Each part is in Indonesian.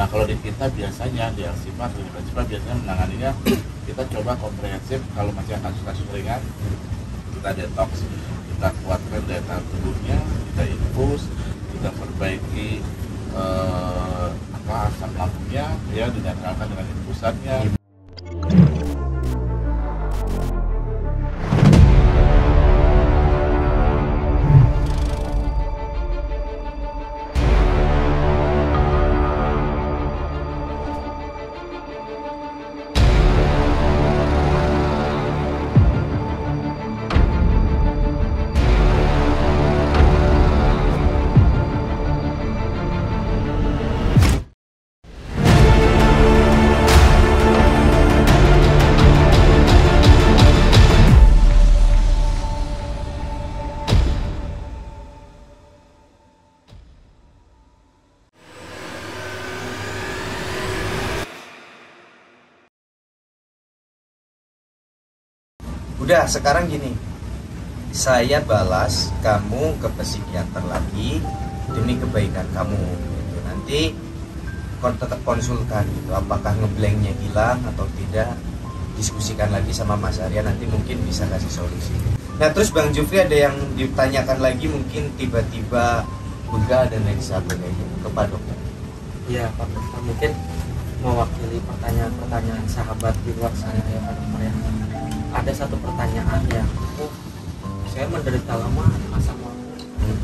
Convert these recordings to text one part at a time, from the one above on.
Nah kalau di kita biasanya di Alsipa atau di Alsipa biasanya menanganinya kita coba komprehensif. Kalau masih kasus-kasus ringan kita detox, kita kuatkan daya tahan tubuhnya, kita infus, kita perbaiki asam lambungnya ya dinyatakan dengan infusannya. Udah, sekarang gini, saya balas kamu ke psikiater lagi demi kebaikan kamu gitu. Nanti tetap konsulkan gitu, apakah ngeblanknya hilang atau tidak, diskusikan lagi sama Mas Arya, nanti mungkin bisa kasih solusi. Nah terus Bang Jufri ada yang ditanyakan lagi, mungkin tiba-tiba begal dan lain sebagainya ke Pak Dokter. Iya Pak Dokter, mungkin mewakili pertanyaan sahabat di luar sana ya Pak Dokter ya. Ada satu pertanyaan yang saya menderita lama asam lambung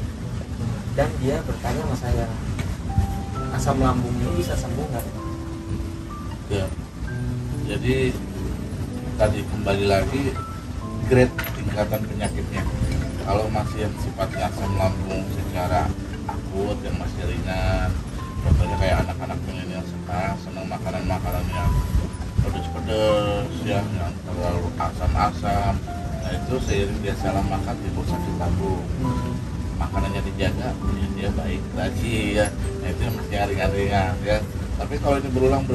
dan dia bertanya sama saya, asam lambungnya bisa sembuh nggak? Ya, jadi tadi kembali lagi grade tingkatan penyakitnya. Kalau masih yang sifatnya asam lambung secara akut yang masih ringan, contohnya kayak anak-anak milenial sekarang senang makanan-makanan yang pedes-pedes ya, yang terlalu asam-asam. Nah itu seiring dia salah makan timbul sakit lambung. Makanannya dijaga, ya dia baik lagi ya. Nah itu masih yang ringan-ringan ya. Tapi kalau ini berulang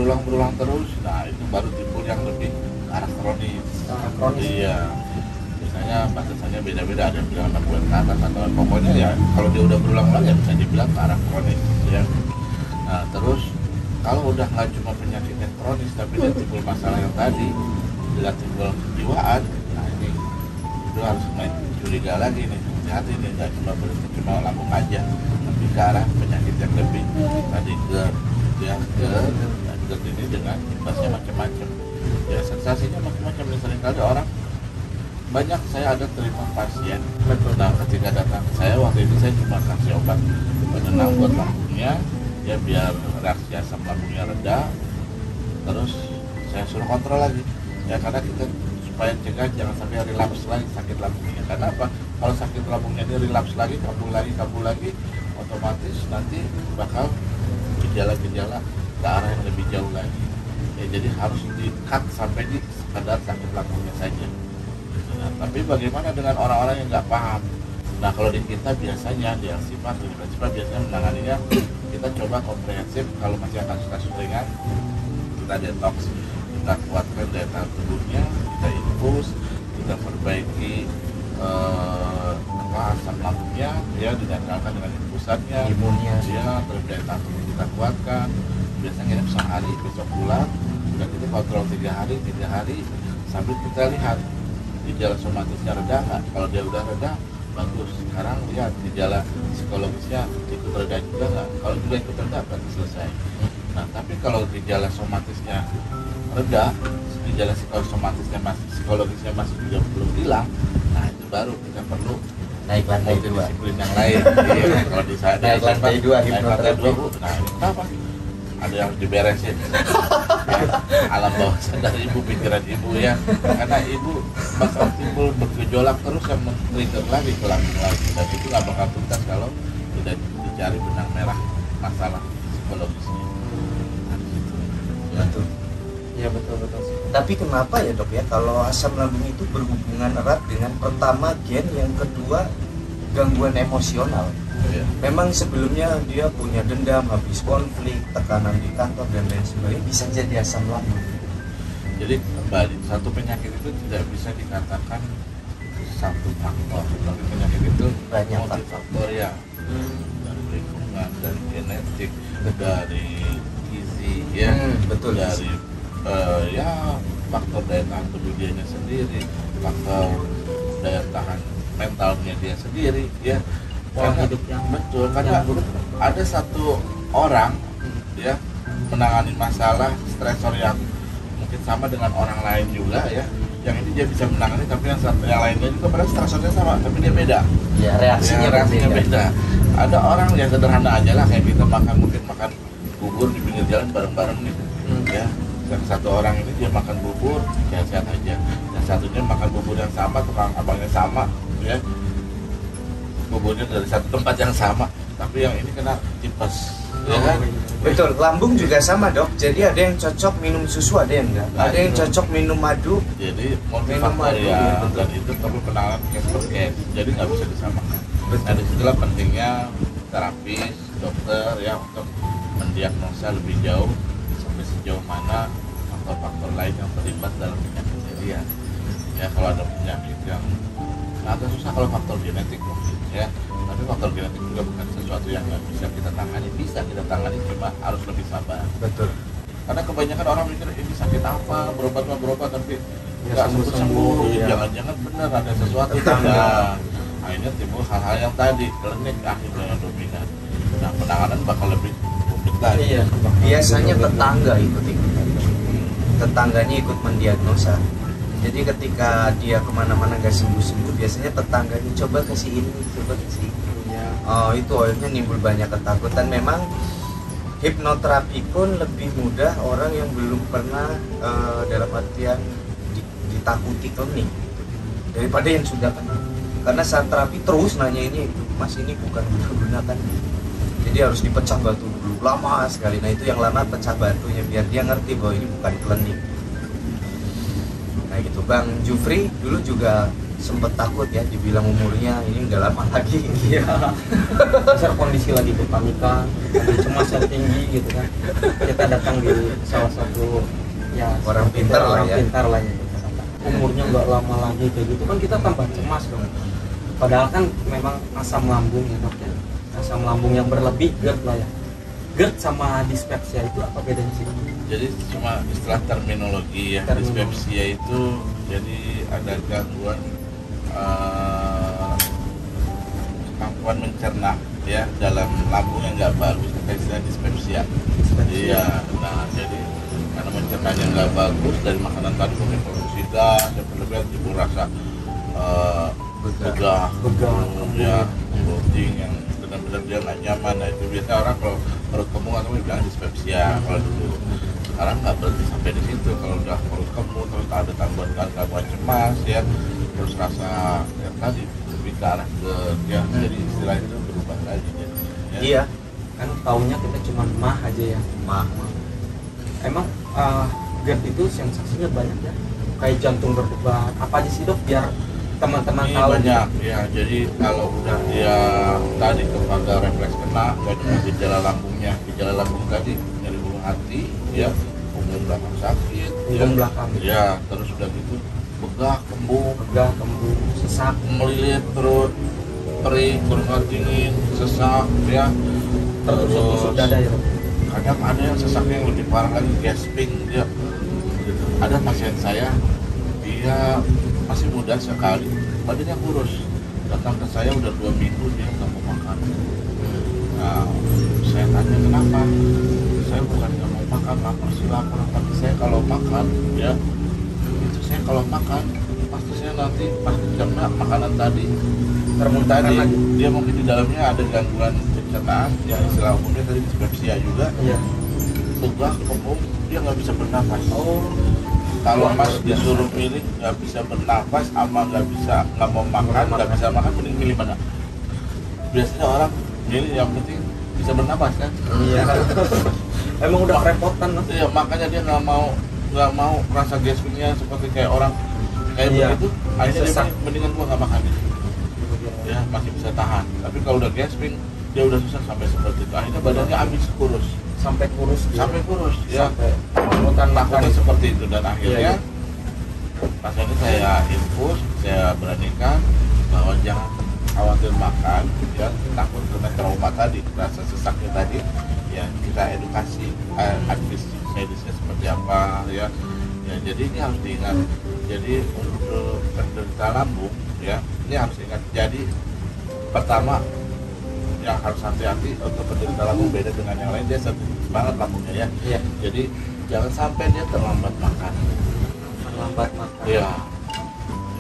terus, nah itu baru timbul yang lebih ke arah kronis. Iya. Biasanya batasannya beda-beda, ada yang bilang 6 bulan ke atas atau pokoknya ya kalau dia udah berulang-ulang ya bisa dibilang ke arah kronis ya. Nah terus kalau udah nggak cuma penyakit yang kronis tapi dia timbul masalah yang tadi, bila timbul kejiwaan, nah ini itu harus mulai curiga lagi nih, hati-hati nih, nggak cuma berhenti cuma lambung aja, tapi ke arah penyakit yang lebih tadi GERD ya, GERD ini dengan imbasnya macam-macam ya, sensasinya macam-macam. Misalnya ada orang banyak, saya ada terima pasien, nah ketika datang ke saya waktu itu saya cuma kasih obat penenang buat lambungnya ya biar reaksi asam lambungnya reda, terus saya suruh kontrol lagi ya, karena kita supaya cegah jangan sampai relapse lagi sakit lambungnya. Karena apa? Kalau sakit lambungnya ini relapse lagi, kambuh lagi, otomatis nanti bakal gejala-gejala ke arah yang lebih jauh lagi ya, jadi harus di-cut sampai di sekadar sakit lambungnya saja. Nah, tapi bagaimana dengan orang-orang yang nggak paham? Nah kalau di kita biasanya di Alsipa biasanya menanganinya kita coba komprehensif. Kalau masih kasus-kasus ringan kita detox, kita kuatkan daya tahan tubuhnya, kita infus, kita perbaiki asam lambungnya ya dinyatakan dengan infusannya, imunnya ya, terus daya tahan tubuh kita kuatkan. Biasanya nginep sehari, besok pulang, udah kita kontrol 3 hari sambil kita lihat gejala somatisnya reda nggak. Kalau dia udah reda, bagus. Sekarang lihat gejala psikologisnya ikut reda juga nggak. Kalau juga ikut reda berarti selesai. Nah tapi kalau gejala somatisnya reda, gejala psikologisnya masih juga belum hilang, nah itu baru kita perlu naik lantai 2 disiplin yang lain. Iya, kalau di sana naik lantai 2 hipnoterapi. Nah ini apa? Ada yang diberesin ya, alam bawah sadar ibu, pikiran ibu ya, karena ibu bakal timbul bergejolak terus yang men-trigger lagi ke lambung lagi, dan itu nggak bakal tuntas kalau tidak dicari benang merah masalah psikologisnya. betul. Iya betul. Tapi kenapa ya Dok ya, kalau asam lambung itu berhubungan erat dengan pertama gen, yang kedua gangguan emosional. Ya. Memang sebelumnya dia punya dendam, habis konflik, tekanan di kantor dan lain sebagainya, bisa jadi asam lambung. Jadi kembali, satu penyakit itu tidak bisa dikatakan satu faktor, tapi penyakit itu Banyak multifaktor ya, dari lingkungan, dari genetik, dari gizi, Betul. dari ya faktor daya tahan tubuh dianya sendiri, faktor daya tahan mentalnya dia sendiri, ya. Pola Karena- hidup yang betul, karena buruk. ada satu orang ya menangani masalah stresor yang mungkin sama dengan orang lain juga, ya. Yang ini dia bisa menangani, tapi yang lainnya juga pada stresornya sama, tapi dia beda. Ya, reaksinya reaksinya berbeda. beda. Ada orang yang sederhana aja lah, kayak kita mungkin makan bubur di pinggir jalan bareng-bareng nih, ya. Yang satu orang ini dia makan bubur sehat-sehat aja, yang satunya makan bubur yang sama, tukang abangnya sama, ya. Buburnya dari satu tempat yang sama, tapi yang ini kena tipes, ya kan? Betul, lambung juga sama dok. Jadi ada yang cocok minum susu, ada yang enggak. Nah, Ada yang itu. cocok minum madu. Jadi Minum multifaktor madu, ya, ya, betul. dan itu perlu penanganan case per case, jadi nggak bisa disamakan. Betul. Nah disitulah pentingnya terapis, dokter ya untuk mendiagnosa lebih jauh sampai sejauh mana faktor-faktor lain yang terlibat dalam penyakitnya dia. Ya kalau ada penyakit yang agak susah kalau faktor genetik mungkin, ya. Tapi faktor genetik juga bukan sesuatu yang nggak bisa kita tangani, bisa kita tangani, cuma harus lebih sabar. Betul. Karena kebanyakan orang mikir ini sakit apa, berobat tapi Ya, nggak sembuh-sembuh. iya. Jangan-jangan benar ada sesuatu. Tetangga. Nah, akhirnya timbul hal-hal yang tadi klinik akhirnya yang dominan. Nah penanganan bakal lebih rumit lagi. Iya. Biasanya tetangga ikut. Tetangganya ikut mendiagnosa. Jadi ketika dia kemana-mana nggak sembuh-sembuh, biasanya tetangganya coba kasih ini, coba kasih ini. Iya. Oh, itu akhirnya nimbul banyak ketakutan. Memang hipnoterapi pun lebih mudah orang yang belum pernah dalam artian ditakuti klinik gitu, daripada yang sudah kan. Karena saat terapi terus nanya ini itu, mas ini bukan gunakan, jadi harus dipecah batu dulu, lama sekali. Nah itu yang lama pecah batunya biar dia ngerti bahwa ini bukan klinik. Nah gitu. Bang Jufri dulu juga sempet takut ya, dibilang umurnya ini nggak lama lagi. Iya. Besar kondisi lagi kepanikan, lagi cemas yang tinggi gitu kan. Kita datang di salah satu ya Orang seperti pintar lah orang ya. pintar lah ya. Umurnya nggak lama lagi kayak gitu kan kita tambah cemas dong. Padahal kan memang asam lambung ya dok ya. Asam lambung yang berlebih GERD lah ya. GERD sama dispepsia itu apa bedanya sih? Jadi cuma istilah terminologi ya. Terminologi. Dispepsia itu jadi ada gangguan kemampuan mencerna ya dalam lambung yang nggak bagus, kita istilah dispepsia. Iya, nah jadi karena mencernanya nggak bagus dari makanan tadi mungkin produksi gas, dan berlebihan timbul rasa begah, ya, bloating yang benar-benar dia nggak nyaman. Nah itu biasa orang kalau perut kembung atau bilang dispepsia kalau dulu. Sekarang nggak berhenti sampai di situ. Kalau udah perut kembung terus ada gangguan cemas ya, terus rasa yang tadi lebih ke arah ke ya, jadi istilah itu berubah lagi jadinya, ya. Iya, Kan taunya kita cuma mah aja ya. mah. Emang GERD itu sensasinya banyak ya. Kayak jantung berdebar. Apa aja sih dok biar teman-teman Ini tahu? banyak ya, jadi kalau udah dia tadi kepada refleks kena, nggak cuma gejala lambungnya, gejala lambung tadi nyeri ulu hati, ya, punggung belakang sakit, Punggung belakang. ya, terus udah gitu begah, kembung, Begah, kembung, sesak. melilit perut, perih, keringat dingin, sesak, ya, Tusuk dada ya dok. kadang ada yang sesaknya yang lebih parah lagi, gasping, dia. Ada pasien saya, dia masih muda sekali, badannya kurus, datang ke saya udah 2 minggu dia nggak mau makan. Nah, saya tanya kenapa, saya bukan nggak mau makan, lapar sih lapar, tapi saya kalau makan, ya, itu saya kalau makan, pasti saya nanti pasti kena makanan tadi, Termuntahkan tadi lagi. dia mungkin di dalamnya ada gangguan pencernaan, yang istilah umumnya tadi dispepsia juga, Iya. begah, kembung, dia nggak bisa bernafas. Oh. Kalau Wah, Mas luar biasa. disuruh pilih nggak bisa bernafas sama nggak mau makan, nggak bisa makan, mending pilih mana? Biasanya orang pilih yang penting bisa bernafas kan? Iya. Emang udah kerepotan mas. Iya, makanya dia nggak mau rasa gaspingnya seperti kayak orang kayak Iya. begitu. Akhirnya dia Sesak. mendingan gua nggak makan deh. Ya masih bisa tahan. Tapi kalau udah gasping dia udah susah sampai seperti itu. Akhirnya badannya habis kurus, Sampai kurus. dia. sampai kurus. Ya. Sampai kerepotan makan. Takutnya seperti itu dan akhirnya Iya. pasien ini saya infus, saya beranikan bahwa jangan khawatir makan, ya takut kena trauma tadi, rasa sesaknya tadi, ya kita edukasi, advis medisnya seperti jadi ini harus diingat. Jadi untuk penderita lambung ya, ini harus ingat. Jadi pertama yang harus hati-hati untuk penderita lambung beda dengan yang lain, dia sensitif banget lambungnya ya. Iya. Jadi jangan sampai dia terlambat makan. Terlambat makan. Ya.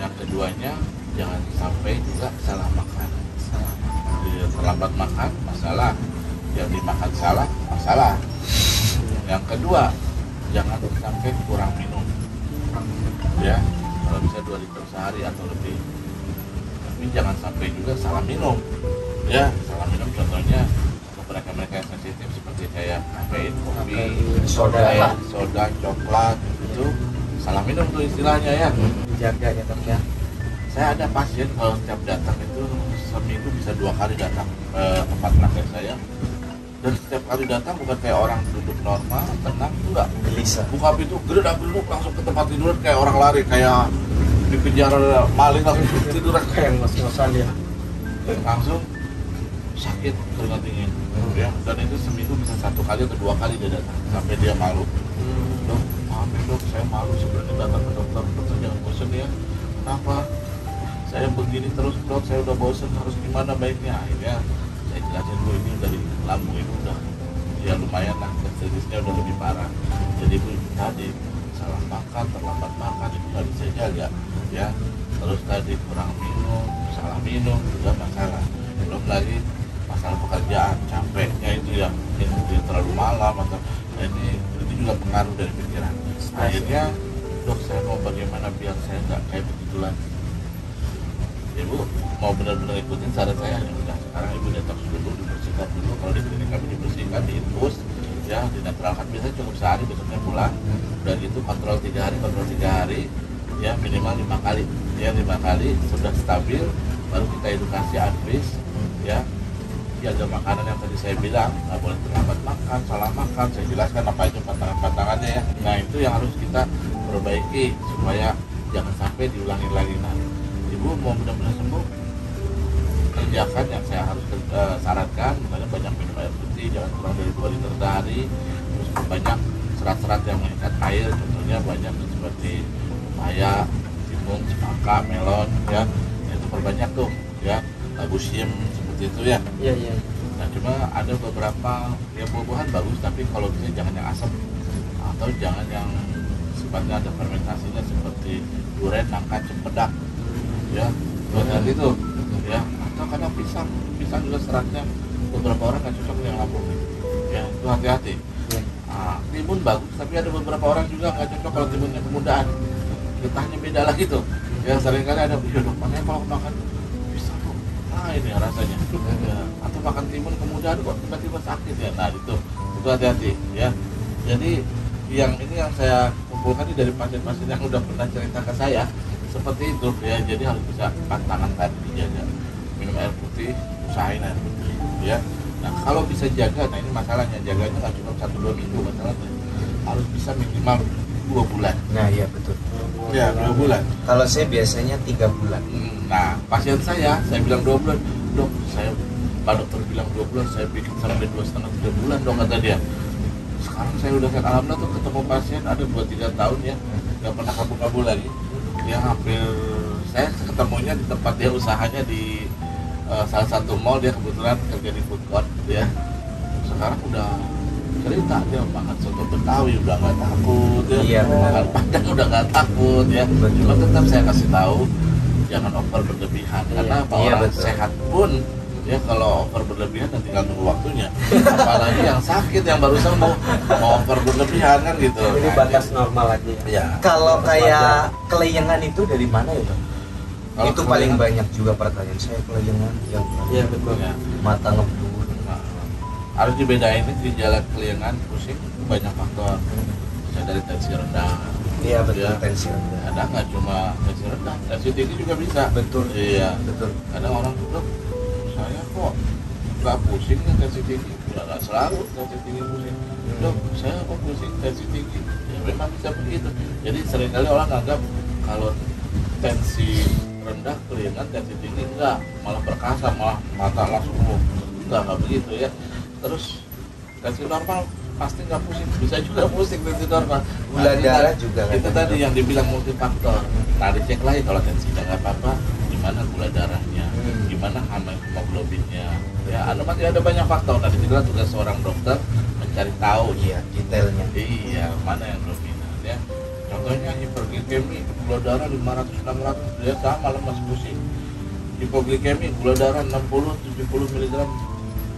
Yang keduanya jangan sampai juga salah makan. Salah makan. Dia terlambat makan masalah, yang dimakan salah masalah. Yang kedua jangan sampai kurang minum. Ya, kalau bisa 2 liter sehari atau lebih. Tapi jangan sampai juga salah minum. Ya, salah minum contohnya untuk mereka yang sensitif seperti kayak kafein, kopi, soda, soda, coklat itu salah minum tuh istilahnya ya. Dijaga ya dok ya. Saya ada pasien kalau setiap datang itu seminggu bisa 2 kali datang ke tempat praktek saya. Dan setiap kali datang bukan kayak orang duduk normal, tenang, enggak. gelisah. Buka pintu, gedek langsung ke tempat tidur kayak orang lari, kayak dikejar maling langsung tidur Kayak ngos-ngosan ya. langsung sakit keringat dingin ya. Dan itu seminggu bisa 1 kali atau 2 kali dia datang sampai dia malu. Dok, maaf ya dok, saya malu sebenarnya datang ke dokter. Dokter jangan bosan ya. Kenapa? Saya begini terus dok, saya udah bosan, harus gimana baiknya? Akhirnya saya jelasin dulu, ini dari lambung itu udah ya lumayan lah, statusnya udah lebih parah. Jadi bu tadi salah makan, terlambat makan itu nggak bisa jaga ya. Terus tadi kurang minum, salah minum juga masalah. Belum lagi masalah pekerjaan, capeknya itu ya, mungkin dia terlalu malam atau ini itu juga pengaruh dari pikiran. Akhirnya dok, saya mau bagaimana biar saya nggak kayak begitu lagi. Ibu mau benar-benar ikutin saran saya, ya udah sekarang ibu detox dulu, dibersihkan dulu. Kalau di klinik kami dibersihkan, diinfus ya, dinaturalkan, biasanya cukup sehari, besoknya pulang. Udah gitu kontrol 3 hari ya, minimal 5 kali ya, 5 kali sudah stabil baru kita edukasi advis ya. Jaga makanan yang tadi saya bilang, nggak boleh terlambat makan, salah makan, saya jelaskan apa aja pantangan-pantangannya ya. Nah itu yang harus kita perbaiki supaya jangan sampai diulangi lagi. Nah, ibu mau benar-benar sembuh, kerjakan yang saya harus sarankan, misalnya banyak minum air putih, jangan kurang dari 2 liter sehari, terus banyak serat-serat yang mengikat air, contohnya banyak seperti pepaya, timun, semangka, melon ya, itu perbanyak tuh ya, magnesium seperti itu ya. Iya iya. Nah cuma ada beberapa ya buah-buahan bagus, tapi kalau bisa jangan yang asam atau jangan yang sifatnya ada fermentasinya seperti durian, nangka, cempedak ya, buat itu ya. Atau kadang pisang juga seratnya beberapa orang nggak cocok dengan lambung ya, itu hati-hati. Timun bagus, tapi ada beberapa orang juga nggak cocok kalau timunnya kemudahan, getahnya beda lagi tuh ya. Seringkali ada ya dok, makanya kalau makan pisang tuh ini rasanya ya. Atau makan timun kemudahan kok tiba-tiba sakit ya. Nah itu hati-hati ya. Jadi yang ini yang saya kumpulkan ini dari pasien-pasien yang udah pernah cerita ke saya seperti itu ya. Jadi harus bisa pantangan tadi dijaga, minum air putih, usahain air putih ya. Nah kalau bisa jaga, nah ini masalahnya, jaganya nggak cuma 1-2 minggu masalahnya, harus bisa minimal 2 bulan. Nah iya betul. Ya 2 bulan. Kalau saya biasanya 3 bulan. Nah pasien saya bilang 2 bulan, dok saya, Pak dokter bilang 2 bulan, saya bikin sampai 2,5-3 bulan dong kata dia. Sekarang saya udah kan alhamdulillah tuh ketemu pasien ada 2-3 tahun ya, nggak pernah kabur-kabur lagi. Dia hampir, saya ketemunya di tempat dia usahanya di salah satu mall, dia kebetulan kerja di food court ya. Sekarang udah cerita dia makan soto Betawi udah nggak takut ya, Iya, makan Padang udah nggak takut ya. Cuma tetap saya kasih tahu jangan over berlebihan, karena apa, iya, orang betul. sehat pun ya kalau over berlebihan dan tinggal tunggu waktunya. Apalagi yang sakit yang baru sembuh mau over berlebihan kan gitu. Ini Nah, batas normal aja ya. ya. Kalau kayak kelayangan itu dari mana ya dok? Kalau Itu paling kelayangan- banyak juga pertanyaan saya, kelayangan yang Iya betul. Ya. mata ngebul. Nah, harus dibedain ini gejala keliangan pusing itu banyak faktor. Bisa dari tensi rendah, Iya betul, Ya. tensi rendah. ada nggak cuma tensi rendah, tensi tinggi juga bisa. Betul. Iya. Betul. Kadang orang bilang saya kok nggak pusing ya tensi tinggi, ya nggak selalu tensi tinggi pusing. Dok saya kok pusing tensi tinggi, ya memang bisa begitu. Jadi seringkali orang anggap kalau tensi rendah kelihatan, tensi tinggi enggak, malah perkasa, malah mata langsung nggak begitu ya. Terus tensi normal pasti nggak pusing, bisa juga pusing tensi normal. Gula darah juga itu kan? tadi yang dibilang multifaktor. Nah dicek lagi kalau tensinya nggak apa-apa, gimana gula darahnya, gimana hemoglobinnya. Ya, masih ada banyak faktor. Nah disitulah tugas seorang dokter mencari tahu. Iya, detailnya. Iya, mana yang dominan ya. Contohnya hiperglikemi, gula darah 500-600, dia sama lemas pusing. Hipoglikemi, gula darah 60-70 mg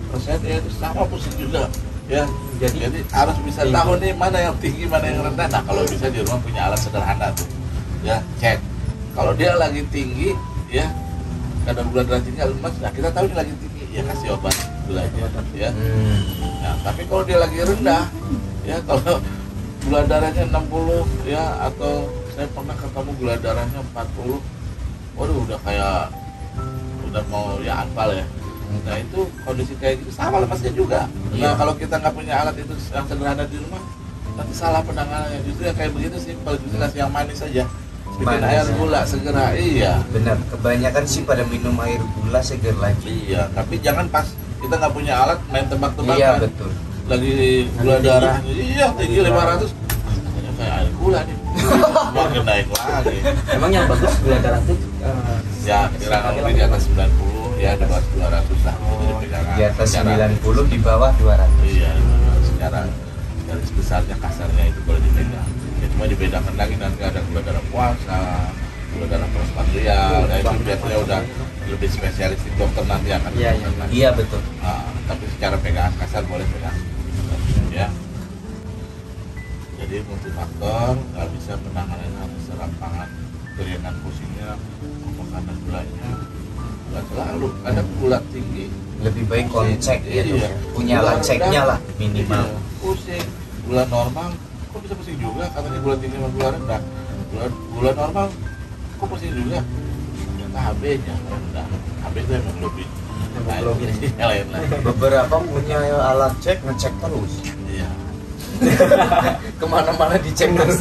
persen, ya itu sama pusing juga. Ya, jadi harus bisa tahu nih mana yang tinggi, mana yang rendah. Nah kalau bisa di rumah punya alat sederhana tuh, ya cek. Kalau dia lagi tinggi, ya kadar gula darah tinggi, lemas, nah kita tahu dia lagi tinggi, ya kasih obat gulanya, ya. Nah tapi kalau dia lagi rendah, ya kalau gula darahnya 60 ya, atau saya pernah ketemu gula darahnya 40, waduh udah kayak udah mau ya anfal ya. Nah itu kondisi kayak gitu sama lemasnya juga. Nah kalau kita nggak punya alat itu yang sederhana di rumah, nanti salah penanganannya. Justru yang kayak begitu simpel, justru kasih yang manis saja, bikin air gula segera. Iya benar, kebanyakan sih pada minum air gula seger lagi. Iya, tapi jangan pas kita nggak punya alat main tebak-tebakan. Iya betul. Lagi gula darahnya iya tinggi 500, katanya kayak air gula nih. Makin naik lagi. Emang yang bagus gula darah tuh Ya kira lebih di atas 90, ya di bawah 200 lah. Itu dipegang. Di atas 90, di bawah 200. Iya, secara garis besarnya kasarnya itu boleh dipegang. Ya, cuma dibedakan lagi nanti ada gula darah puasa, gula darah postprandial. Ya itu biasanya udah lebih spesialis di dokter nanti akan. Iya betul. Nah, tapi secara pegangan kasar boleh pegang. Ya. Jadi multifaktor, nggak bisa penanganan harus serampangan keringan pusingnya, apa karena gulanya nggak selalu. Ada gula tinggi, Lebih baik koncek gitu. Iya. Punya Gula alat ceknya rendah, lah minimal. iya, pusing. Gula normal, kok bisa pusing juga? Katanya gula tinggi sama gula rendah. Gula normal, kok pusing juga? Ternyata HB-nya rendah. HB itu hemoglobin. Hemoglobin. Yang lain lah. Beberapa punya alat cek, ngecek terus. Iya. Kemana-mana dicek terus.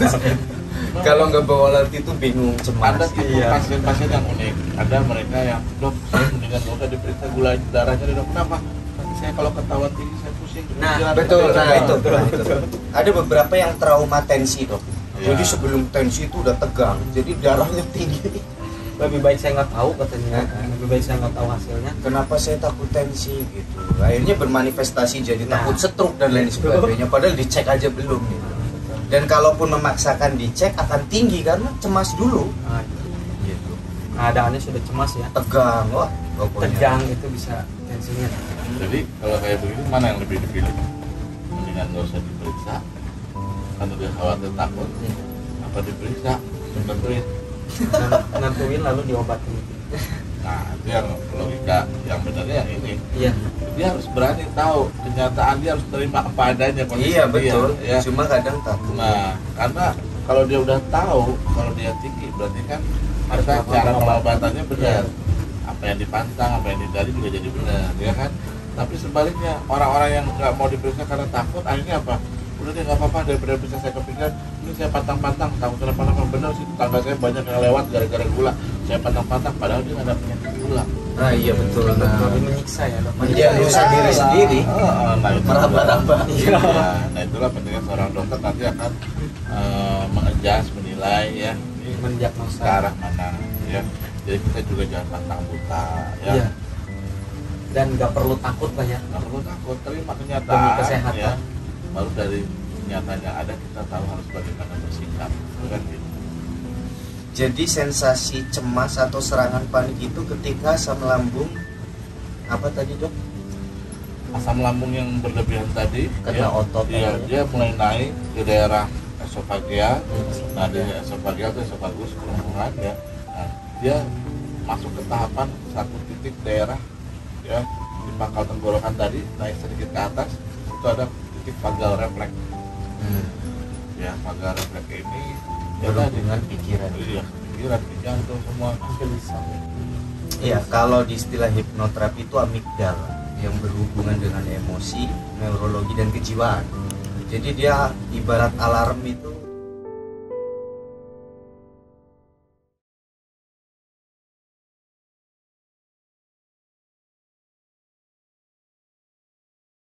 Kalau nggak bawa alat itu bingung, cemas. Ada tipe pasien-pasien yang unik. Ada mereka yang dok, saya mendingan nggak usah diperiksa gula darahnya dok. Kenapa? Nanti saya kalau ketahuan tinggi saya pusing. Nah Pikiran betul, saya nah down. itu. Ada beberapa yang trauma tensi dok. Iya. Jadi sebelum tensi itu udah tegang, jadi darahnya tinggi. lebih baik saya nggak tahu katanya, lebih baik saya nggak tahu hasilnya. Kenapa saya takut tensi gitu? Akhirnya bermanifestasi jadi Nah. takut stroke dan lain sebagainya. Padahal dicek aja belum gitu. Dan kalaupun memaksakan dicek akan tinggi karena cemas dulu. Nah, Gitu. keadaannya sudah cemas ya, Tegang, wah pokoknya. tegang itu bisa tensinya. Jadi kalau kayak begini mana yang lebih dipilih? Mendingan nggak usah diperiksa karena dia khawatir takut. Apa diperiksa? Tentuin. Nentuin lalu diobatin. Nah itu yang logika yang benarnya yang ini. Iya. Dia harus berani tahu kenyataan, dia harus terima apa adanya kondisi Iya dia, betul. ya. Cuma kadang takut. Nah karena kalau dia udah tahu kalau dia tinggi berarti kan Harus kita melakukan cara pengobatan. pengobatannya benar. Apa yang dipantang, apa yang dihindari juga jadi benar, ya kan? Tapi sebaliknya orang-orang yang nggak mau diperiksa karena takut, akhirnya apa? Udah deh nggak apa-apa, daripada bisa saya kepikiran, ini saya pantang-pantang, takut kenapa-napa. Benar sih, tetangga saya banyak yang lewat gara-gara gula, saya pantang-pantang, padahal dia nggak ada penyakit gula. Nah iya betul. Nah, Lebih menyiksa ya dok. mendiagnosa diri sendiri. Nah itu Meraba-raba. Iya. Nah itulah pentingnya seorang dokter nanti akan mengejas, menilai ya ini ke Mendiagnosa. arah mana ya. Jadi kita juga jangan pantang buta ya. Iya. Dan nggak perlu takut lah ya. Nggak perlu takut, terima kenyataan Demi kesehatan. ya. Baru dari kenyataan yang ada kita tahu harus bagaimana bersikap, kan gitu. Jadi sensasi cemas atau serangan panik itu ketika asam lambung apa tadi dok? Asam lambung yang berlebihan tadi Kena otot ya, ya. dia mulai naik ke daerah esofageal. Nah di esofageal itu esofagus kerongkongan ya. Nah, dia masuk ke tahapan satu titik daerah ya di pangkal tenggorokan tadi, naik sedikit ke atas itu ada titik vagal refleks. Ya vagal refleks ini ya tadi Berhubungan pikiran. iya pikiran, jantung semua Bisa. Iya, kalau di istilah hipnoterapi itu amigdala yang berhubungan dengan emosi, neurologi dan kejiwaan. Jadi dia ibarat alarm itu